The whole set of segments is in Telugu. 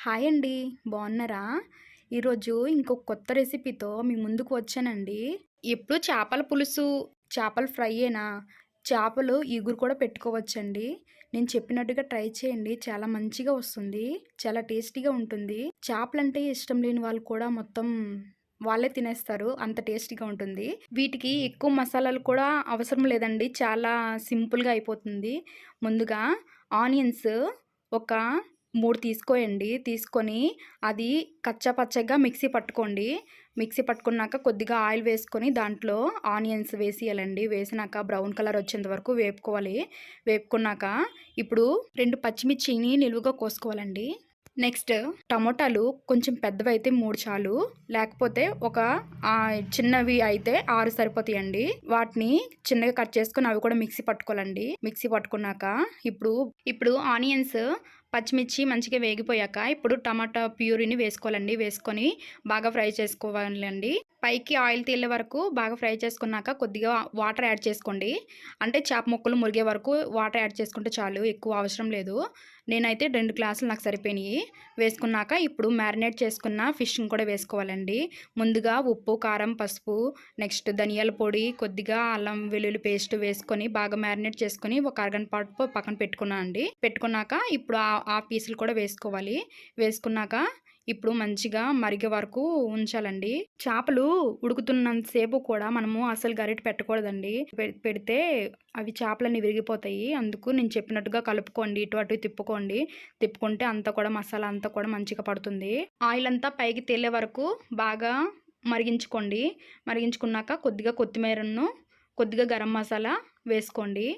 హాయ్ అండి. బాగున్నారా? ఈరోజు ఇంకొక కొత్త రెసిపీతో మీ ముందుకు వచ్చానండి. ఎప్పుడు చేపల పులుసు, చేపల ఫ్రైయేనా? చేపలు ఇగురు కూడా పెట్టుకోవచ్చండి. నేను చెప్పినట్టుగా ట్రై చేయండి. చాలా మంచిగా వస్తుంది. చాలా టేస్టీగా ఉంటుంది. చేపలంటే ఇష్టం లేని వాళ్ళు కూడా మొత్తం వాళ్ళే తినేస్తారు. అంత టేస్టీగా ఉంటుంది. వీటికి ఎక్కువ మసాలాలు కూడా అవసరం లేదండి. చాలా సింపుల్‌గా అయిపోతుంది. ముందుగా ఆనియన్స్ ఒక 3 తీసుకోయండి. తీసుకొని అది కచ్చా పచ్చగా మిక్సీ పట్టుకోండి. మిక్సీ పట్టుకున్నాక కొద్దిగా ఆయిల్ వేసుకొని దాంట్లో ఆనియన్స్ వేసియాలండి. వేసినాక బ్రౌన్ కలర్ వచ్చేంత వరకు వేపుకోవాలి. వేపుకున్నాక ఇప్పుడు 2 పచ్చిమిర్చిని నిలువుగా కోసుకోవాలండి. నెక్స్ట్ టమోటాలు కొంచెం పెద్దవైతే 3 చాలు. లేకపోతే ఒక చిన్నవి అయితే 6 సరిపోతాయండి. వాటిని చిన్నగా కట్ చేసుకొని అవి కూడా మిక్సీ పట్టుకోవాలండి. మిక్సీ పట్టుకున్నాక ఇప్పుడు ఆనియన్స్ పచ్చిమిర్చి మంచిగా వేగిపోయాక ఇప్పుడు టమాటా ప్యూరీని వేసుకోవాలండి. వేసుకొని బాగా ఫ్రై చేసుకోవాలండి. పైకి ఆయిల్ తేలే వరకు బాగా ఫ్రై చేసుకున్నాక కొద్దిగా వాటర్ యాడ్ చేసుకోండి. అంటే చేప ముక్కలు మురిగే వరకు వాటర్ యాడ్ చేసుకుంటే చాలు, ఎక్కువ అవసరం లేదు. నేనైతే 2 గ్లాసులు నాకు సరిపోయినాయి. వేసుకున్నాక ఇప్పుడు మ్యారినేట్ చేసుకున్న ఫిష్ని కూడా వేసుకోవాలండి. ముందుగా ఉప్పు, కారం, పసుపు, నెక్స్ట్ ధనియాల పొడి, కొద్దిగా అల్లం వెల్లుల్లి పేస్ట్ వేసుకొని బాగా మ్యారినేట్ చేసుకొని ఒక అరగంట పాటు పక్కన పెట్టుకున్నాను అండి. పెట్టుకున్నాక ఇప్పుడు ఆ పీసులు కూడా వేసుకోవాలి. వేసుకున్నాక ఇప్పుడు మంచిగా మరిగే వరకు ఉంచాలండి. చేపలు ఉడుకుతున్నంతసేపు కూడా మనము అసలు గరిటె పెట్టకూడదండి. పెడితే అవి చేపలన్నీ విరిగిపోతాయి. అందుకు నేను చెప్పినట్టుగా కలుపుకోండి. ఇటు అటు తిప్పుకోండి. తిప్పుకుంటే అంతా కూడా మసాలా అంతా కూడా మంచిగా పడుతుంది. ఆయిల్ అంతా పైకి తేలే వరకు బాగా మరిగించుకోండి. మరిగించుకున్నాక కొద్దిగా కొత్తిమీరను, కొద్దిగా గరం మసాలా వేసుకోండి.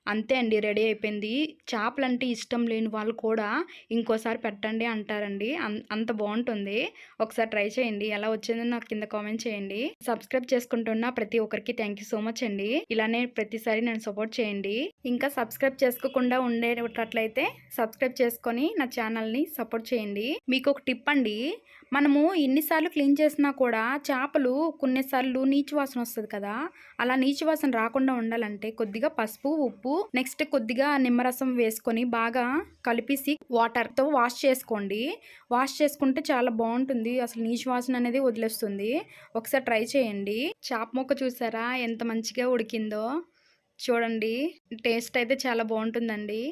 అంతే అండి, రెడీ అయిపోయింది. చేపలంటే ఇష్టం లేని వాళ్ళు కూడా ఇంకోసారి పెట్టండి అంటారండి. అంత బాగుంటుంది. ఒకసారి ట్రై చేయండి. ఎలా వచ్చిందో నాకు కింద కామెంట్ చేయండి. సబ్స్క్రైబ్ చేసుకుంటున్న ప్రతి ఒక్కరికి థ్యాంక్ యూ సో మచ్ అండి. ఇలానే ప్రతిసారి నన్ను సపోర్ట్ చేయండి. ఇంకా సబ్స్క్రైబ్ చేసుకోకుండా ఉండేటట్లయితే సబ్స్క్రైబ్ చేసుకొని నా ఛానల్ని సపోర్ట్ చేయండి. మీకు ఒక టిప్ అండి. మనము ఎన్నిసార్లు క్లీన్ చేసినా కూడా చేపలు కొన్నిసార్లు నీచు వాసన వస్తుంది కదా. అలా నీచు వాసన రాకుండా ఉండాలంటే కొద్దిగా పసుపు, ఉప్పు, నెక్స్ట్ కొద్దిగా నిమ్మరసం వేసుకొని బాగా కలిపేసి వాటర్తో వాష్ చేసుకోండి. వాష్ చేసుకుంటే చాలా బాగుంటుంది. అసలు నీచు వాసన అనేది వదిలేస్తుంది. ఒకసారి ట్రై చేయండి. చేప ముక్క చూసారా ఎంత మంచిగా ఉడికిందో చూడండి. టేస్ట్ అయితే చాలా బాగుంటుందండి.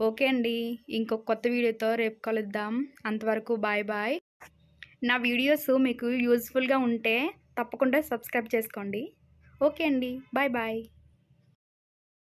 ఓకే అండి, ఇంకొక కొత్త వీడియోతో రేపు కలుద్దాం. అంతవరకు బాయ్ బాయ్. నా వీడియోస్ మీకు యూజ్ఫుల్గా ఉంటే తప్పకుండా సబ్స్క్రైబ్ చేసుకోండి. ఓకే అండి, బాయ్ బాయ్.